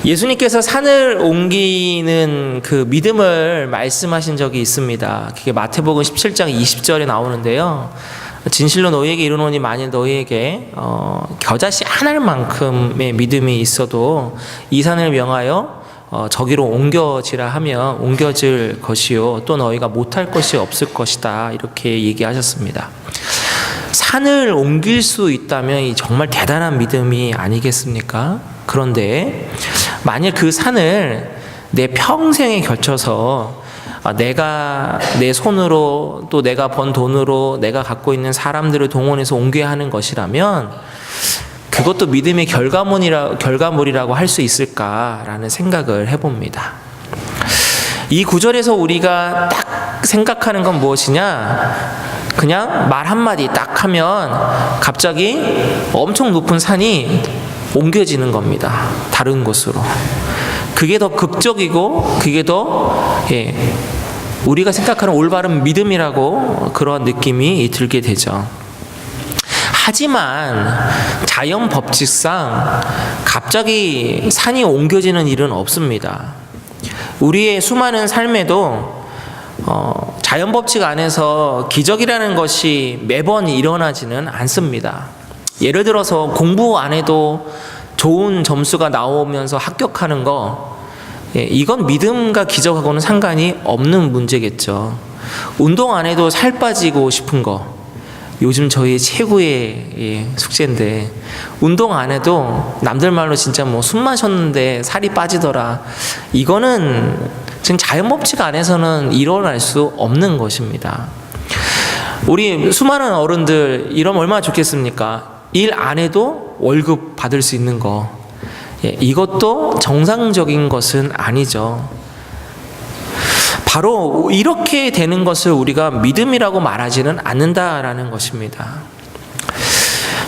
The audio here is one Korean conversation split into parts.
예수님께서 산을 옮기는 그 믿음을 말씀하신 적이 있습니다. 그게 마태복음 17장 20절에 나오는데요. 진실로 너희에게 이르노니 만일 너희에게 겨자씨 하나만큼의 믿음이 있어도 이 산을 명하여 저기로 옮겨지라 하면 옮겨질 것이요 또 너희가 못할 것이 없을 것이다, 이렇게 얘기하셨습니다. 산을 옮길 수 있다면 정말 대단한 믿음이 아니겠습니까? 그런데 만일 그 산을 내 평생에 걸쳐서 내가 내 손으로 또 내가 번 돈으로 내가 갖고 있는 사람들을 동원해서 옮겨야 하는 것이라면 그것도 믿음의 결과물이라고 할 수 있을까라는 생각을 해봅니다. 이 구절에서 우리가 딱 생각하는 건 무엇이냐? 그냥 말 한마디 딱 하면 갑자기 엄청 높은 산이 옮겨지는 겁니다. 다른 곳으로. 그게 더 극적이고 그게 더 우리가 생각하는 올바른 믿음이라고 그런 느낌이 들게 되죠. 하지만 자연 법칙상 갑자기 산이 옮겨지는 일은 없습니다. 우리의 수많은 삶에도 자연 법칙 안에서 기적이라는 것이 매번 일어나지는 않습니다. 예를 들어서 공부 안 해도 좋은 점수가 나오면서 합격하는 거, 이건 믿음과 기적하고는 상관이 없는 문제겠죠. 운동 안 해도 살 빠지고 싶은 거, 요즘 저희 최고의 숙제인데, 운동 안 해도 남들 말로 진짜 술 마셨는데 살이 빠지더라, 이거는 지금 자연 법칙 안에서는 일어날 수 없는 것입니다. 우리 수많은 어른들 이러면 얼마나 좋겠습니까? 일 안 해도 월급 받을 수 있는 거, 이것도 정상적인 것은 아니죠. 바로 이렇게 되는 것을 우리가 믿음이라고 말하지는 않는다라는 것입니다.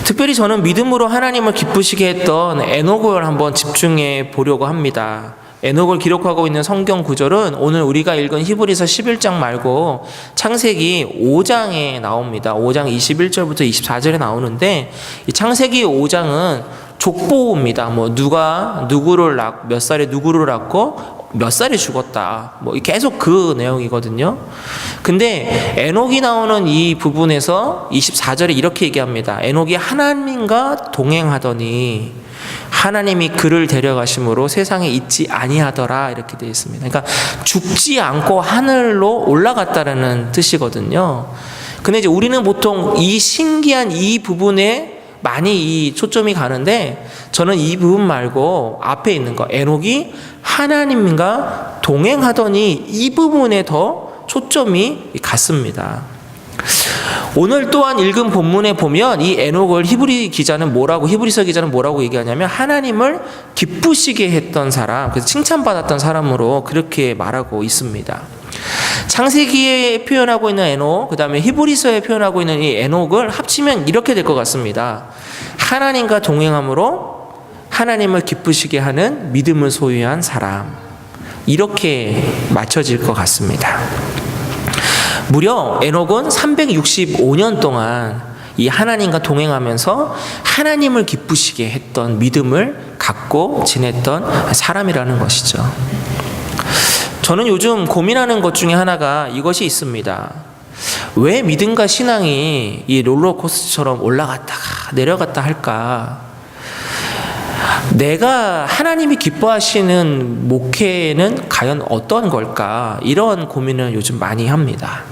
특별히 저는 믿음으로 하나님을 기쁘시게 했던 에녹을 한번 집중해 보려고 합니다. 에녹을 기록하고 있는 성경 구절은 오늘 우리가 읽은 히브리서 11장 말고 창세기 5장에 나옵니다. 5장 21절부터 24절에 나오는데, 이 창세기 5장은 족보입니다. 누가 누구를 몇 살에 누구를 낳고 몇 살에 죽었다, 계속 그 내용이거든요. 근데 에녹이 나오는 이 부분에서 24절에 이렇게 얘기합니다. 에녹이 하나님과 동행하더니 하나님이 그를 데려가심으로 세상에 있지 아니하더라, 이렇게 되어 있습니다. 그러니까 죽지 않고 하늘로 올라갔다라는 뜻이거든요. 근데 이제 우리는 보통 이 신기한 이 부분에 많이 이 초점이 가는데, 저는 이 부분 말고 앞에 있는 거, 에녹이 하나님과 동행하더니, 이 부분에 더 초점이 갔습니다. 오늘 또한 읽은 본문에 보면 이 에녹을 히브리서 기자는 뭐라고 얘기하냐면 하나님을 기쁘시게 했던 사람, 그래서 칭찬받았던 사람으로 그렇게 말하고 있습니다. 창세기에 표현하고 있는 에녹, 그 다음에 히브리서에 표현하고 있는 이 에녹을 합치면 이렇게 될 것 같습니다. 하나님과 동행함으로 하나님을 기쁘시게 하는 믿음을 소유한 사람, 이렇게 맞춰질 것 같습니다. 무려 에녹은 365년 동안 이 하나님과 동행하면서 하나님을 기쁘시게 했던 믿음을 갖고 지냈던 사람이라는 것이죠. 저는 요즘 고민하는 것 중에 하나가 이것이 있습니다. 왜 믿음과 신앙이 이 롤러코스터처럼 올라갔다가 내려갔다 할까? 내가 하나님이 기뻐하시는 목회는 과연 어떤 걸까? 이런 고민을 요즘 많이 합니다.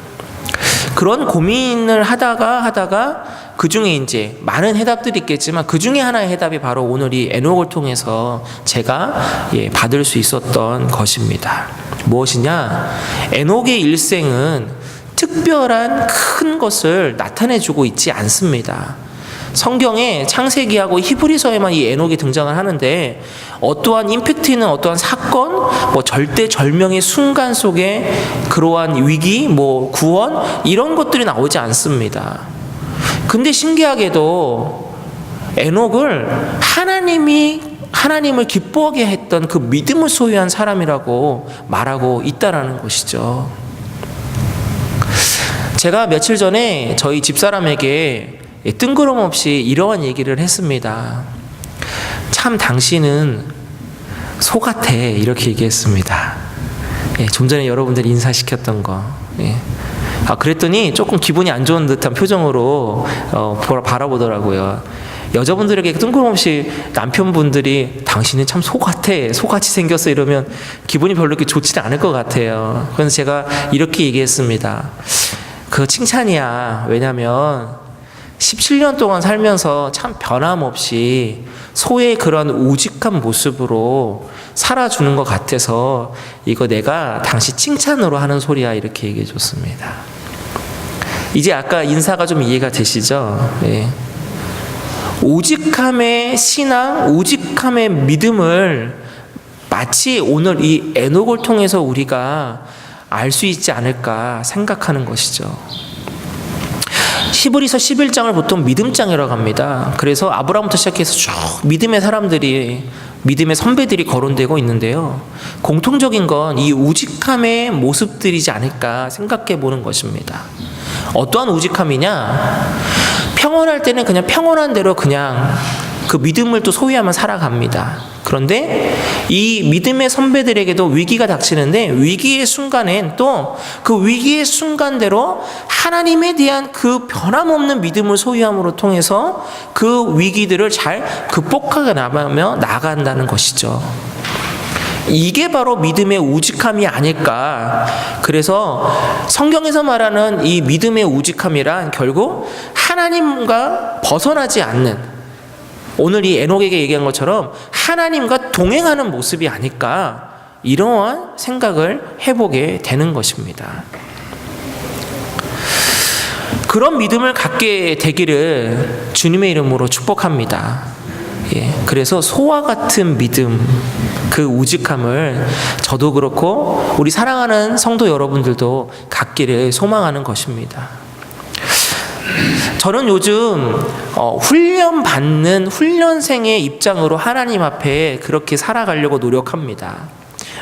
그런 고민을 하다가 그 중에 이제 많은 해답들이 있겠지만 그 중에 하나의 해답이 바로 오늘 이 에녹을 통해서 제가 받을 수 있었던 것입니다. 무엇이냐? 에녹의 일생은 특별한 큰 것을 나타내주고 있지 않습니다. 성경에 창세기하고 히브리서에만 이 에녹이 등장을 하는데, 어떠한 임팩트 있는 어떠한 사건, 절대절명의 순간 속에 그러한 위기, 구원, 이런 것들이 나오지 않습니다. 근데 신기하게도 에녹을 하나님을 기뻐하게 했던 그 믿음을 소유한 사람이라고 말하고 있다라는 것이죠. 제가 며칠 전에 저희 집사람에게 뜬금없이 이러한 얘기를 했습니다. 참 당신은 소 같아 이렇게 얘기했습니다. 예, 좀 전에 여러분들이 인사시켰던 거. 예. 그랬더니 조금 기분이 안 좋은 듯한 표정으로 바라보더라고요. 여자분들에게 뜬금없이 남편분들이 당신은 참 소 같아, 소같이 생겼어 이러면 기분이 별로 이렇게 좋지 않을 것 같아요. 그래서 제가 이렇게 얘기했습니다. 그거 칭찬이야. 왜냐면 17년 동안 살면서 참 변함없이 소의 그런 우직한 모습으로 살아주는 것 같아서 이거 내가 당신 칭찬으로 하는 소리야 이렇게 얘기해 줬습니다. 이제 아까 인사가 좀 이해가 되시죠? 예. 오직함의 신앙, 오직함의 믿음을 마치 오늘 이 에녹을 통해서 우리가 알 수 있지 않을까 생각하는 것이죠. 히브리서 11장을 보통 믿음장이라고 합니다. 그래서 아브라함부터 시작해서 쭉 믿음의 사람들이, 믿음의 선배들이 거론되고 있는데요. 공통적인 건 이 우직함의 모습들이지 않을까 생각해 보는 것입니다. 어떠한 우직함이냐? 평온할 때는 그냥 평온한 대로 그냥 그 믿음을 또 소유하며 살아갑니다. 그런데 이 믿음의 선배들에게도 위기가 닥치는데 위기의 순간엔 또 그 위기의 순간대로 하나님에 대한 그 변함없는 믿음을 소유함으로 통해서 그 위기들을 잘 극복하게 나간다는 것이죠. 이게 바로 믿음의 우직함이 아닐까. 그래서 성경에서 말하는 이 믿음의 우직함이란 결국 하나님과 벗어나지 않는, 오늘 이 에녹에게 얘기한 것처럼 하나님과 동행하는 모습이 아닐까, 이러한 생각을 해보게 되는 것입니다. 그런 믿음을 갖게 되기를 주님의 이름으로 축복합니다. 예, 그래서 소와 같은 믿음, 그 우직함을 저도 그렇고 우리 사랑하는 성도 여러분들도 갖기를 소망하는 것입니다. 저는 요즘 훈련받는 훈련생의 입장으로 하나님 앞에 그렇게 살아가려고 노력합니다.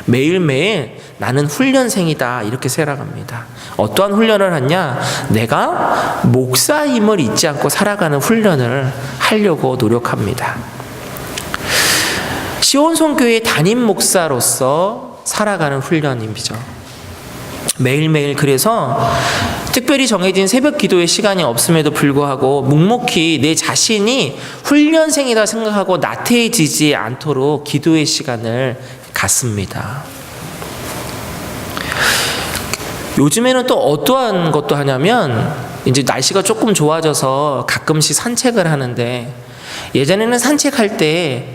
매일매일 나는 훈련생이다 이렇게 살아갑니다. 어떠한 훈련을 하냐? 내가 목사임을 잊지 않고 살아가는 훈련을 하려고 노력합니다. 시온성교회 담임 목사로서 살아가는 훈련이죠. 매일매일 그래서 특별히 정해진 새벽 기도의 시간이 없음에도 불구하고 묵묵히 내 자신이 훈련생이다 생각하고 나태해지지 않도록 기도의 시간을 갖습니다. 요즘에는 또 어떠한 것도 하냐면 이제 날씨가 조금 좋아져서 가끔씩 산책을 하는데, 예전에는 산책할 때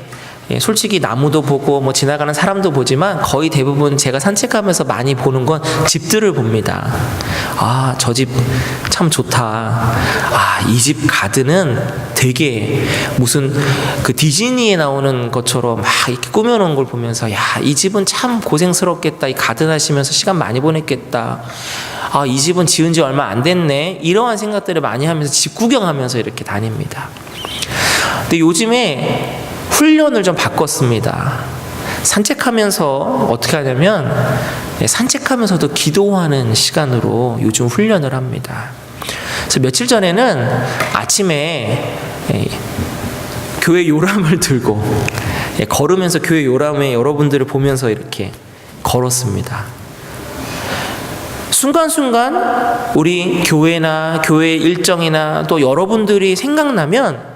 솔직히 나무도 보고 뭐 지나가는 사람도 보지만 거의 대부분 제가 산책하면서 많이 보는 건 집들을 봅니다. 아, 저 집 참 좋다. 아, 이 집 가든은 되게 무슨 그 디즈니에 나오는 것처럼 막 이렇게 꾸며놓은 걸 보면서, 야, 이 집은 참 고생스럽겠다. 이 가든 하시면서 시간 많이 보냈겠다. 아, 이 집은 지은 지 얼마 안 됐네. 이러한 생각들을 많이 하면서 집 구경하면서 이렇게 다닙니다. 근데 요즘에 훈련을 좀 바꿨습니다. 산책하면서 어떻게 하냐면 산책하면서도 기도하는 시간으로 요즘 훈련을 합니다. 그래서 며칠 전에는 아침에 교회 요람을 들고 걸으면서 교회 요람에 여러분들을 보면서 이렇게 걸었습니다. 순간순간 우리 교회나 교회 일정이나 또 여러분들이 생각나면,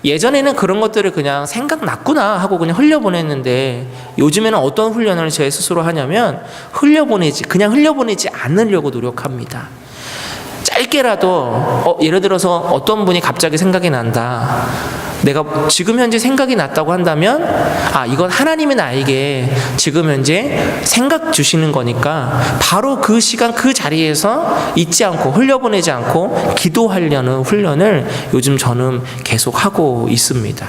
예전에는 그런 것들을 그냥 생각났구나 하고 그냥 흘려보냈는데 요즘에는 어떤 훈련을 제 스스로 하냐면 그냥 흘려보내지 않으려고 노력합니다. 짧게라도 예를 들어서 어떤 분이 갑자기 생각이 난다. 내가 지금 현재 생각이 났다고 한다면, 아, 이건 하나님이 나에게 지금 현재 생각 주시는 거니까 바로 그 시간 그 자리에서 잊지 않고 흘려보내지 않고 기도하려는 훈련을 요즘 저는 계속 하고 있습니다.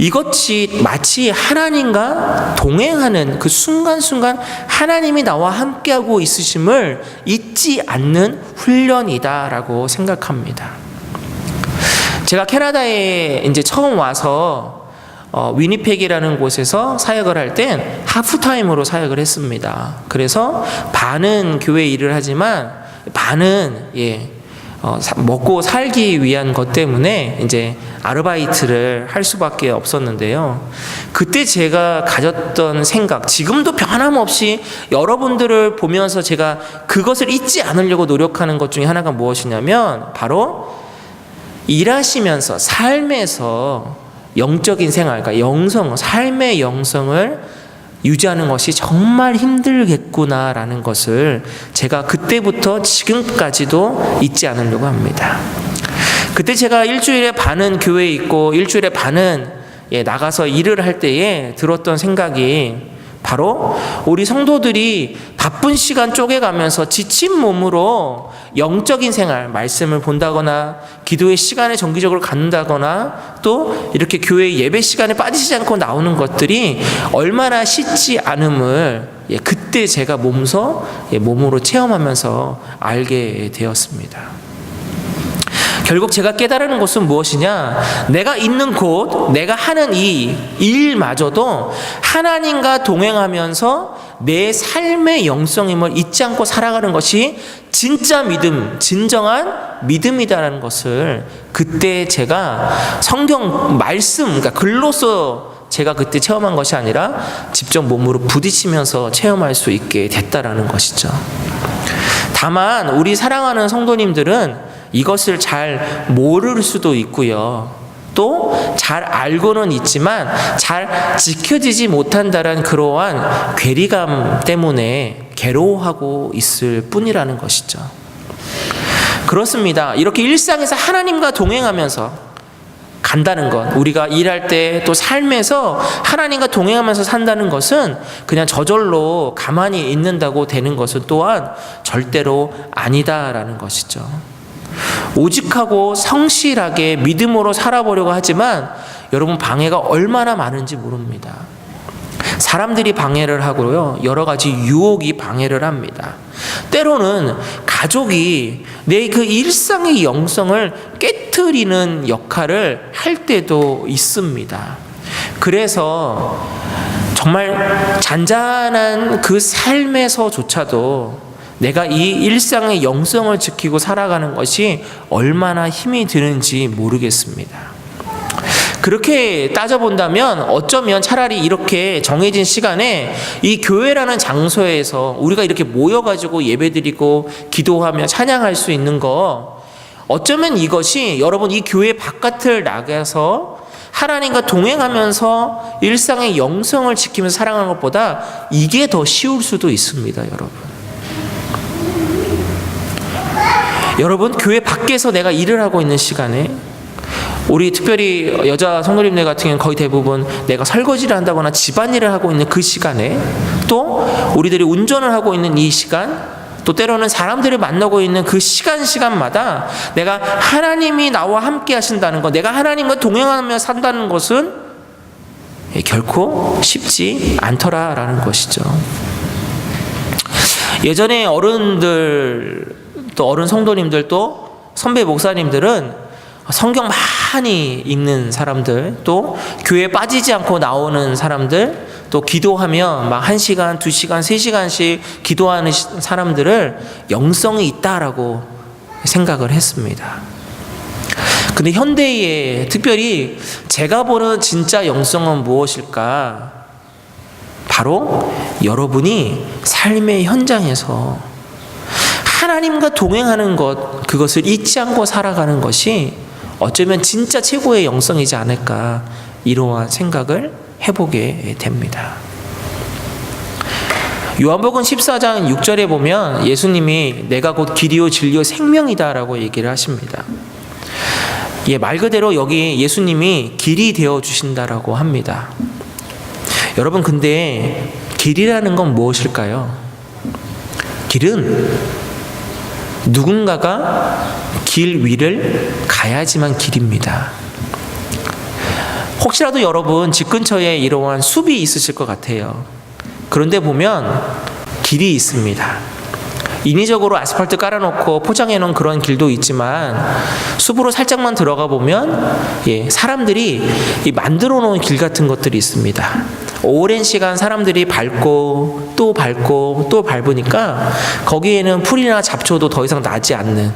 이것이 마치 하나님과 동행하는 그 순간순간 하나님이 나와 함께하고 있으심을 잊지 않는 훈련이다라고 생각합니다. 제가 캐나다에 이제 처음 와서 위니펙이라는 곳에서 사역을 할 땐 하프타임으로 사역을 했습니다. 그래서 반은 교회 일을 하지만 반은 먹고 살기 위한 것 때문에 이제 아르바이트를 할 수밖에 없었는데요. 그때 제가 가졌던 생각, 지금도 변함없이 여러분들을 보면서 제가 그것을 잊지 않으려고 노력하는 것 중에 하나가 무엇이냐면 바로 일하시면서 삶에서 영적인 생활, 그러니까 영성, 삶의 영성을 유지하는 것이 정말 힘들겠구나라는 것을 제가 그때부터 지금까지도 잊지 않으려고 합니다. 그때 제가 일주일에 반은 교회에 있고 일주일에 반은 나가서 일을 할 때에 들었던 생각이 바로 우리 성도들이 바쁜 시간 쪼개가면서 지친 몸으로 영적인 생활, 말씀을 본다거나 기도의 시간을 정기적으로 갖는다거나 또 이렇게 교회 예배 시간에 빠지지 않고 나오는 것들이 얼마나 쉽지 않음을 그때 제가 몸으로 체험하면서 알게 되었습니다. 결국 제가 깨달은 것은 무엇이냐? 내가 있는 곳, 내가 하는 이 일마저도 하나님과 동행하면서 내 삶의 영성임을 잊지 않고 살아가는 것이 진짜 믿음, 진정한 믿음이다라는 것을 그때 제가 성경 말씀, 그러니까 글로서 제가 그때 체험한 것이 아니라 직접 몸으로 부딪히면서 체험할 수 있게 됐다라는 것이죠. 다만 우리 사랑하는 성도님들은 이것을 잘 모를 수도 있고요. 또 잘 알고는 있지만 잘 지켜지지 못한다는 그러한 괴리감 때문에 괴로워하고 있을 뿐이라는 것이죠. 그렇습니다. 이렇게 일상에서 하나님과 동행하면서 간다는 것, 우리가 일할 때 또 삶에서 하나님과 동행하면서 산다는 것은 그냥 저절로 가만히 있는다고 되는 것은 또한 절대로 아니다라는 것이죠. 오직하고 성실하게 믿음으로 살아보려고 하지만 여러분 방해가 얼마나 많은지 모릅니다. 사람들이 방해를 하고요, 여러 가지 유혹이 방해를 합니다. 때로는 가족이 내 그 일상의 영성을 깨트리는 역할을 할 때도 있습니다. 그래서 정말 잔잔한 그 삶에서조차도 내가 이 일상의 영성을 지키고 살아가는 것이 얼마나 힘이 드는지 모르겠습니다. 그렇게 따져본다면 어쩌면 차라리 이렇게 정해진 시간에 이 교회라는 장소에서 우리가 이렇게 모여가지고 예배드리고 기도하며 찬양할 수 있는 거, 어쩌면 이것이 여러분 이 교회 바깥을 나가서 하나님과 동행하면서 일상의 영성을 지키면서 살아가는 것보다 이게 더 쉬울 수도 있습니다, 여러분. 여러분, 교회 밖에서 내가 일을 하고 있는 시간에, 우리 특별히 여자 성도님들 같은 경우는 거의 대부분 내가 설거지를 한다거나 집안일을 하고 있는 그 시간에, 또 우리들이 운전을 하고 있는 이 시간, 또 때로는 사람들을 만나고 있는 그 시간마다 내가 하나님이 나와 함께 하신다는 것, 내가 하나님과 동행하며 산다는 것은 결코 쉽지 않더라라는 것이죠. 예전에 어른들, 또 어른 성도님들, 또 선배 목사님들은 성경 많이 읽는 사람들, 또 교회에 빠지지 않고 나오는 사람들, 또 기도하며 막 1시간, 2시간, 3시간씩 기도하는 사람들을 영성이 있다라고 생각을 했습니다. 근데 현대에 특별히 제가 보는 진짜 영성은 무엇일까? 바로 여러분이 삶의 현장에서 하나님과 동행하는 것, 그것을 잊지 않고 살아가는 것이 어쩌면 진짜 최고의 영성이지 않을까, 이러한 생각을 해보게 됩니다. 요한복음 14장 6절에 보면 예수님이 내가 곧 길이요 진리요 생명이다 라고 얘기를 하십니다. 말 그대로 여기 예수님이 길이 되어 주신다라고 합니다. 여러분, 근데 길이라는 건 무엇일까요? 길은 누군가가 길 위를 가야지만 길입니다. 혹시라도 여러분 집 근처에 이러한 숲이 있으실 것 같아요. 그런데 보면 길이 있습니다. 인위적으로 아스팔트 깔아놓고 포장해놓은 그런 길도 있지만 숲으로 살짝만 들어가 보면 사람들이 만들어 놓은 길 같은 것들이 있습니다. 오랜 시간 사람들이 밟고 또 밟고 또 밟으니까 거기에는 풀이나 잡초도 더 이상 나지 않는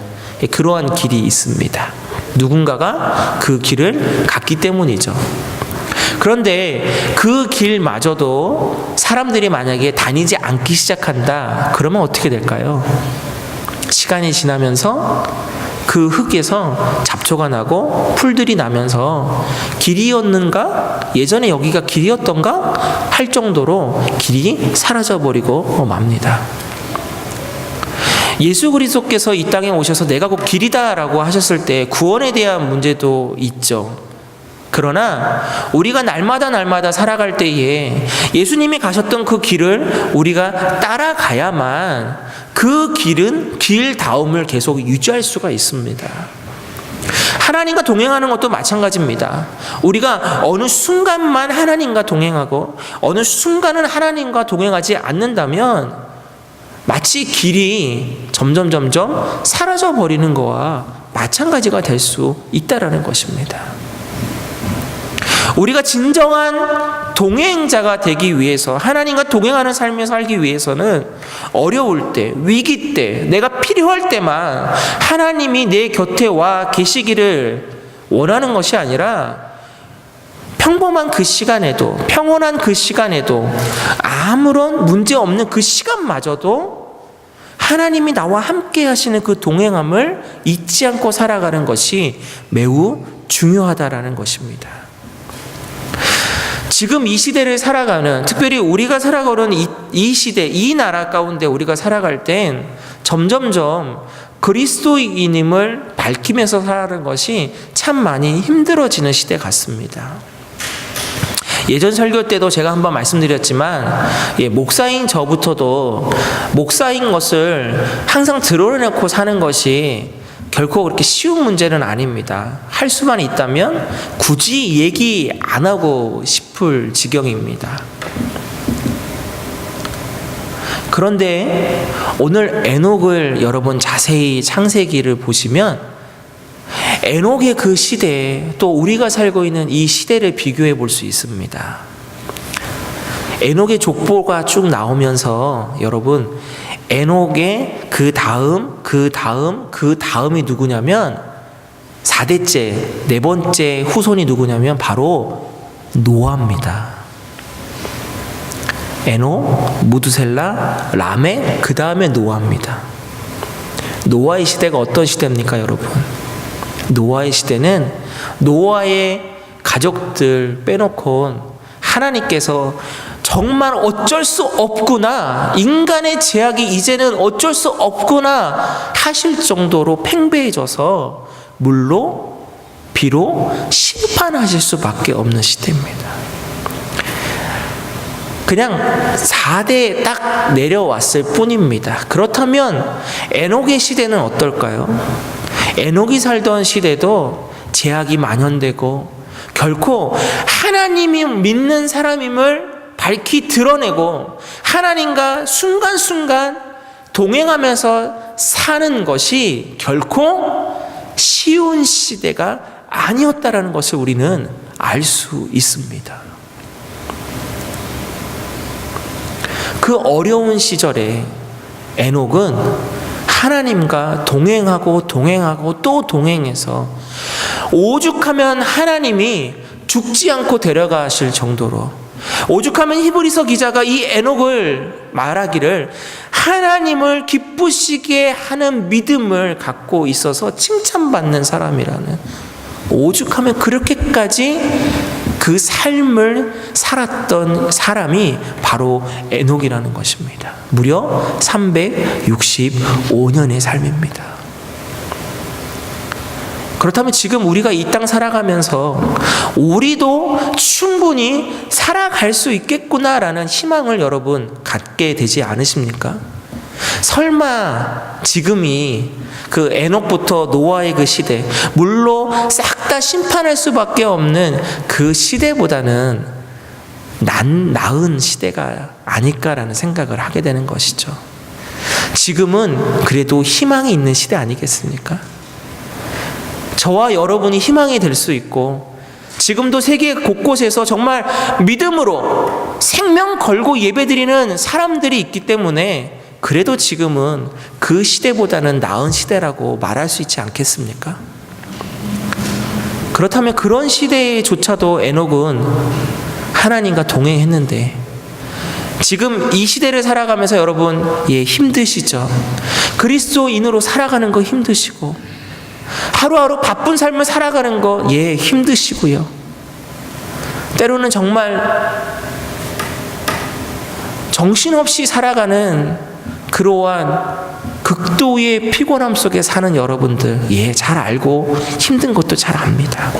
그러한 길이 있습니다. 누군가가 그 길을 갔기 때문이죠. 그런데 그 길마저도 사람들이 만약에 다니지 않기 시작한다, 그러면 어떻게 될까요? 시간이 지나면서 그 흙에서 잡초가 나고 풀들이 나면서 길이었는가? 예전에 여기가 길이었던가? 할 정도로 길이 사라져버리고 맙니다. 예수 그리스도께서 이 땅에 오셔서 내가 곧 길이다라고 하셨을 때 구원에 대한 문제도 있죠. 그러나 우리가 날마다 살아갈 때에 예수님이 가셨던 그 길을 우리가 따라가야만 그 길은 길다움을 계속 유지할 수가 있습니다. 하나님과 동행하는 것도 마찬가지입니다. 우리가 어느 순간만 하나님과 동행하고 어느 순간은 하나님과 동행하지 않는다면 마치 길이 점점 사라져 버리는 것과 마찬가지가 될 수 있다라는 것입니다. 우리가 진정한 동행자가 되기 위해서, 하나님과 동행하는 삶을 살기 위해서는 어려울 때, 위기 때, 내가 필요할 때만 하나님이 내 곁에 와 계시기를 원하는 것이 아니라 평범한 그 시간에도, 평온한 그 시간에도, 아무런 문제 없는 그 시간마저도 하나님이 나와 함께 하시는 그 동행함을 잊지 않고 살아가는 것이 매우 중요하다라는 것입니다. 지금 이 시대를 살아가는, 특별히 우리가 살아가는 이 시대, 이 나라 가운데 우리가 살아갈 땐 점점점 그리스도인임을 밝히면서 살아가는 것이 참 많이 힘들어지는 시대 같습니다. 예전 설교 때도 제가 한번 말씀드렸지만, 목사인 저부터도 목사인 것을 항상 드러내놓고 사는 것이 결코 그렇게 쉬운 문제는 아닙니다. 할 수만 있다면 굳이 얘기 안 하고 싶을 지경입니다. 그런데 오늘 에녹을 여러분 자세히 창세기를 보시면 에녹의 그 시대, 또 우리가 살고 있는 이 시대를 비교해 볼 수 있습니다. 에녹의 족보가 쭉 나오면서 여러분, 에녹의 그 다음이 누구냐면 4대째, 4번째 후손이 누구냐면 바로 노아입니다. 에녹, 무두셀라, 라멕, 그 다음에 노아입니다. 노아의 시대가 어떤 시대입니까, 여러분? 노아의 시대는 노아의 가족들 빼놓고 하나님께서 정말 어쩔 수 없구나, 인간의 제약이 이제는 어쩔 수 없구나 하실 정도로 팽배해져서 물로 비로 심판하실 수밖에 없는 시대입니다. 그냥 4대 딱 내려왔을 뿐입니다. 그렇다면 에녹의 시대는 어떨까요? 에녹이 살던 시대도 제약이 만연되고 결코 하나님이 믿는 사람임을 밝히 드러내고 하나님과 순간순간 동행하면서 사는 것이 결코 쉬운 시대가 아니었다라는 것을 우리는 알 수 있습니다. 그 어려운 시절에 에녹은 하나님과 동행하고 또 동행해서 오죽하면 하나님이 죽지 않고 데려가실 정도로, 오죽하면 히브리서 기자가 이 에녹을 말하기를 하나님을 기쁘시게 하는 믿음을 갖고 있어서 칭찬받는 사람이라는, 오죽하면 그렇게까지 그 삶을 살았던 사람이 바로 에녹이라는 것입니다. 무려 365년의 삶입니다. 그렇다면 지금 우리가 이 땅 살아가면서 우리도 충분히 살아갈 수 있겠구나라는 희망을 여러분 갖게 되지 않으십니까? 설마 지금이 그 에녹부터 노아의 그 시대, 물로 싹 다 심판할 수밖에 없는 그 시대보다는 나은 시대가 아닐까라는 생각을 하게 되는 것이죠. 지금은 그래도 희망이 있는 시대 아니겠습니까? 저와 여러분이 희망이 될 수 있고, 지금도 세계 곳곳에서 정말 믿음으로 생명 걸고 예배드리는 사람들이 있기 때문에 그래도 지금은 그 시대보다는 나은 시대라고 말할 수 있지 않겠습니까? 그렇다면 그런 시대조차도 에녹은 하나님과 동행했는데 지금 이 시대를 살아가면서 여러분 힘드시죠? 그리스도인으로 살아가는 거 힘드시고 하루하루 바쁜 삶을 살아가는 거 힘드시고요. 때로는 정말 정신없이 살아가는 그러한 극도의 피곤함 속에 사는 여러분들 잘 알고 힘든 것도 잘 압니다.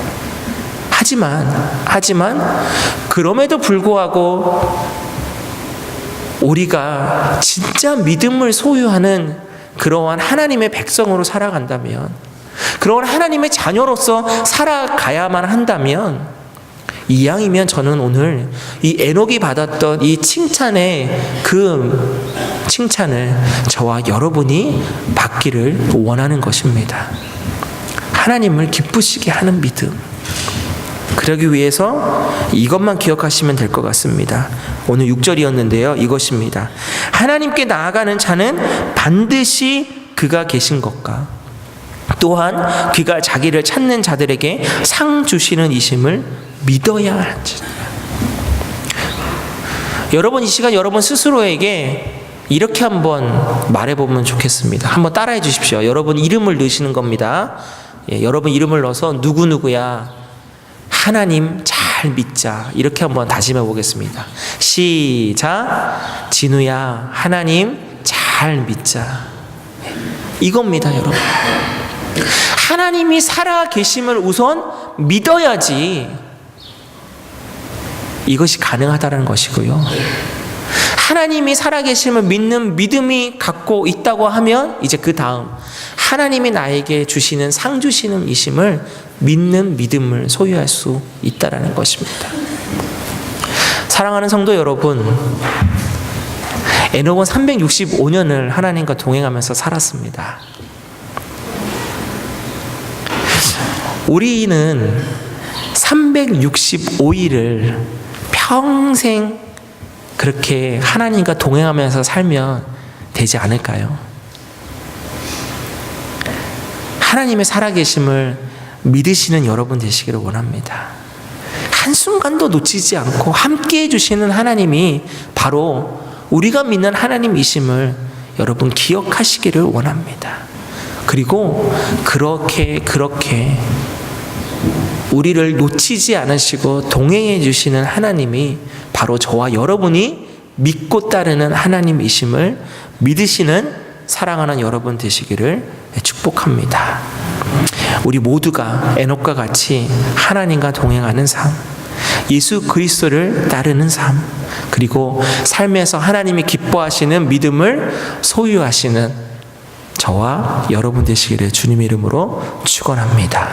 하지만 그럼에도 불구하고 우리가 진짜 믿음을 소유하는 그러한 하나님의 백성으로 살아간다면, 그러한 하나님의 자녀로서 살아가야만 한다면, 이왕이면 저는 오늘 이 에녹이 받았던 이 칭찬의 그 칭찬을 저와 여러분이 받기를 원하는 것입니다. 하나님을 기쁘시게 하는 믿음. 그러기 위해서 이것만 기억하시면 될 것 같습니다. 오늘 6절이었는데요. 이것입니다. 하나님께 나아가는 자는 반드시 그가 계신 것과 또한 그가 자기를 찾는 자들에게 상 주시는 이심을 믿어야 할지니라. 여러분 이 시간 여러분 스스로에게 이렇게 한번 말해보면 좋겠습니다. 한번 따라해 주십시오. 여러분 이름을 넣으시는 겁니다. 여러분 이름을 넣어서 누구누구야 하나님 잘 믿자. 이렇게 한번 다짐해 보겠습니다. 시작. 진우야 하나님 잘 믿자. 이겁니다 여러분. 하나님이 살아 계심을 우선 믿어야지 이것이 가능하다는 것이고요. 하나님이 살아계심을 믿는 믿음이 갖고 있다고 하면 이제 그 다음 하나님이 나에게 주시는 상 주시는 이심을 믿는 믿음을 소유할 수 있다는 것입니다. 사랑하는 성도 여러분, 에녹은 365년을 하나님과 동행하면서 살았습니다. 우리는 365일을 평생 그렇게 하나님과 동행하면서 살면 되지 않을까요? 하나님의 살아계심을 믿으시는 여러분 되시기를 원합니다. 한순간도 놓치지 않고 함께 해주시는 하나님이 바로 우리가 믿는 하나님이심을 여러분 기억하시기를 원합니다. 그리고 그렇게 우리를 놓치지 않으시고 동행해 주시는 하나님이 바로 저와 여러분이 믿고 따르는 하나님이심을 믿으시는 사랑하는 여러분 되시기를 축복합니다. 우리 모두가 에녹과 같이 하나님과 동행하는 삶, 예수 그리스도를 따르는 삶, 그리고 삶에서 하나님이 기뻐하시는 믿음을 소유하시는 저와 여러분 되시기를 주님의 이름으로 축원합니다.